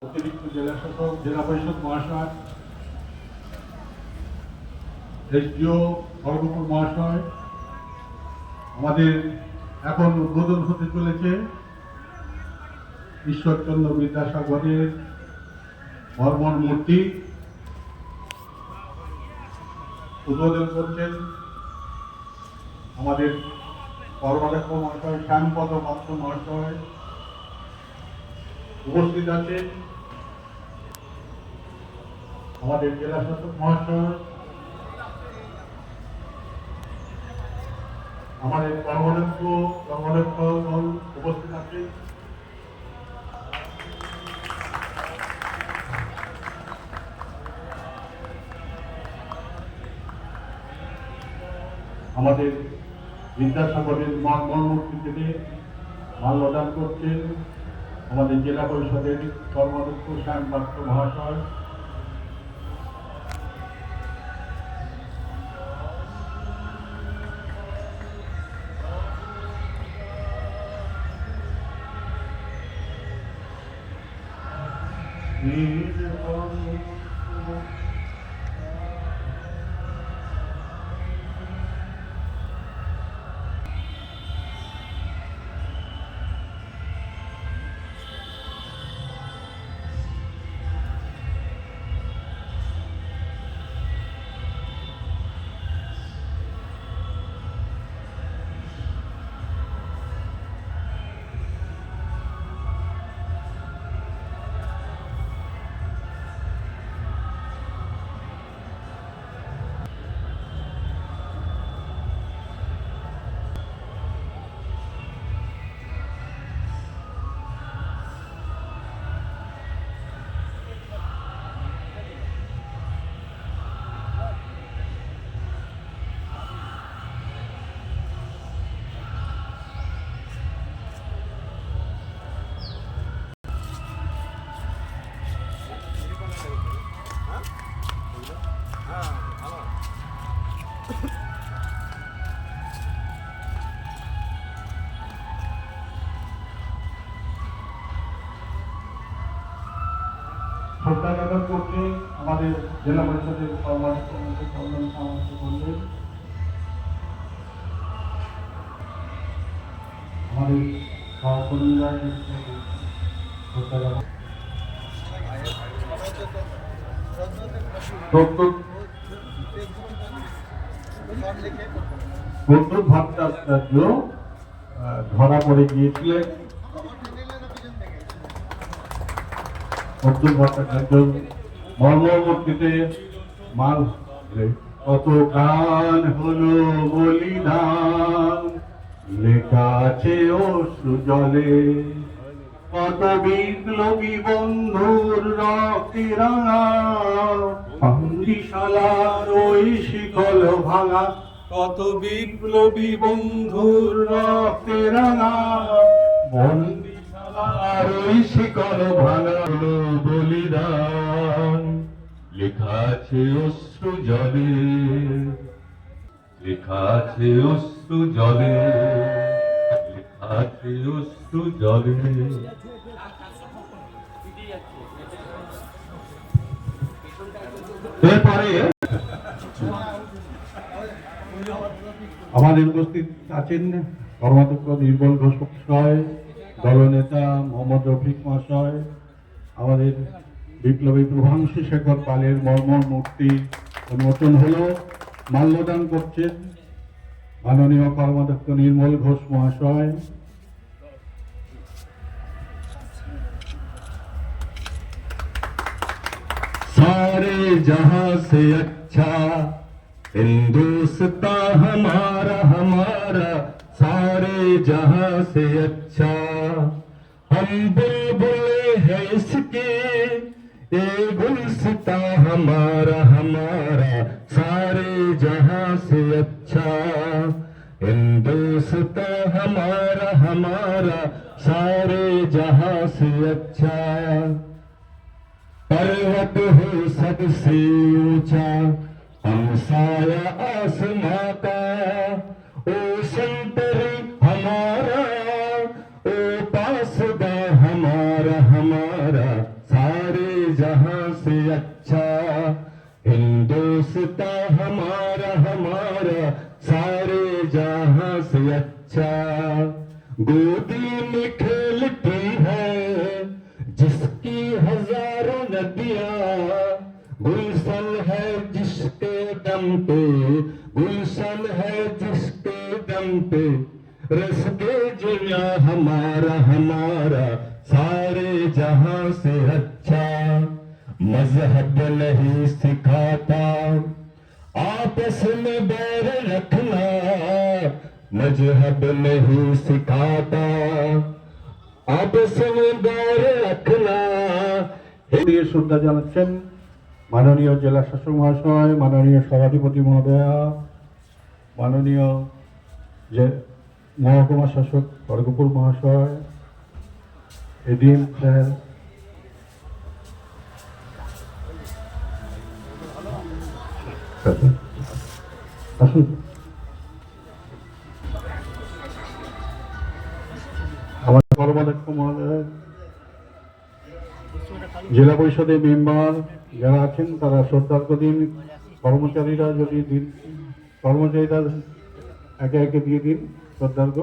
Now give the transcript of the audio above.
অতিরিক্ত জেলা শাসক, জেলা পরিষদ মহাশয়, এসডিও খড়গপুর মহাশয়, আমাদের এখন উদ্বোধন হতে চলেছে ঈশ্বরচন্দ্র বিদ্যাসাগরের মর্মর মূর্তি। উদ্বোধন করছেন আমাদের কর্মাধ্যক্ষ মহাশয়, শ্যামপদ পাত্র মহাশয়। উপস্থিত আছেন আমাদের জেলা শাসক মহাশয়, আমাদের কর্মাধ্যক্ষ উপস্থিত আছেন। আমাদের বিদ্যাসাগরের মূর্তিতে মাল্যদান করছেন আমাদের জেলা পরিষদের কর্মাধ্যক্ষ শ্যাম পাত্র মহাশয়। শ্রদ্ধা জ্ঞাপন করছে আমাদের জেলা পরিষদের কর্মাধ্যক্ষ বললেন, আমাদের সহকর্মীরা শ্রদ্ধা জ্ঞাপন প্রদ্যুৎ ভট্টাচার্য ধরা পড়ে গিয়েছিলেন। প্রদ্যুৎ ভট্টাচার্য মর্মমূর্তিতে মাল কত গান হলো বলিদান, লেখা আছে অশ্রু জলে, কত বিপ্লবী বন্ধুর রক্তে রাঙা, বন্দিশালার ওই শিকল ভাঙা, কত বিপ্লবী বন্ধুর রক্তে রাঙা, বন্দিশালার ওই শিকল ভাঙা হলো বলিদান, লেখা আছে অশ্রু জলে, লেখা আছে অশ্রু জলে, লেখা আছে অশ্রু জলে। এরপরে আমাদের উপস্থিত আছেন কর্মাধ্যক্ষ নির্মল ঘোষ মহাশয়, দলনেতা মোহাম্মদ রফিক মহাশয়, আমাদের বিপ্লবী প্রভাংশু শেখর পালের মর্মর মূর্তি উন্মোচন হলো। মাল্যদান করছেন মাননীয় কর্মাধ্যক্ষ নির্মল ঘোষ মহাশয়। सारे जहां से अच्छा हिंदुस्तान हमारा हमारा, सारे जहां से अच्छा हम बुलबुल है इसके, ये गुलसिता हमारा हमारा, सारे जहां से अच्छा हिंदुस्तान हमारा हमारा, सारे जहां से अच्छा। पर्वत हो सबसे ऊंचा हमसाया आसमां का, ओ संतर हमारा, ओ पासदा हमारा हमारा, जहां से अच्छा, हिंदुस्तान हमारा हमारा सारे जहां से अच्छा। गोदी में खेलती है जिसकी हजारों नदियां, गुलशन है जिसके दम पे, गुलशन है जिसके दम पे, रस के जुया हमारा हमारा सारे जहां से अच्छा। मजहब नहीं सिखाता आपस में बैर रखना, मजहब नहीं सिखाता आपस में बैर रखना। দিয়ে শ্রদ্ধা জানাচ্ছেন মাননীয় জেলা শাসক মহাশয়, মাননীয় সভাধিপতি মহোদয়া, মাননীয় যে মহকুমা শাসক খড়গপুর মহাশয়, এডিএম স্যার, আসুন। আমাদের কর্মাধ্যক্ষ মহোদয়, জেলা পরিষদের মেম্বার যারা আছেন তারা শ্রদ্ধার্ঘ্য দিন। কর্মচারীরা যদি দিন, কর্মচারীরা একে একে দিয়ে দিন শ্রদ্ধার্ঘ্য।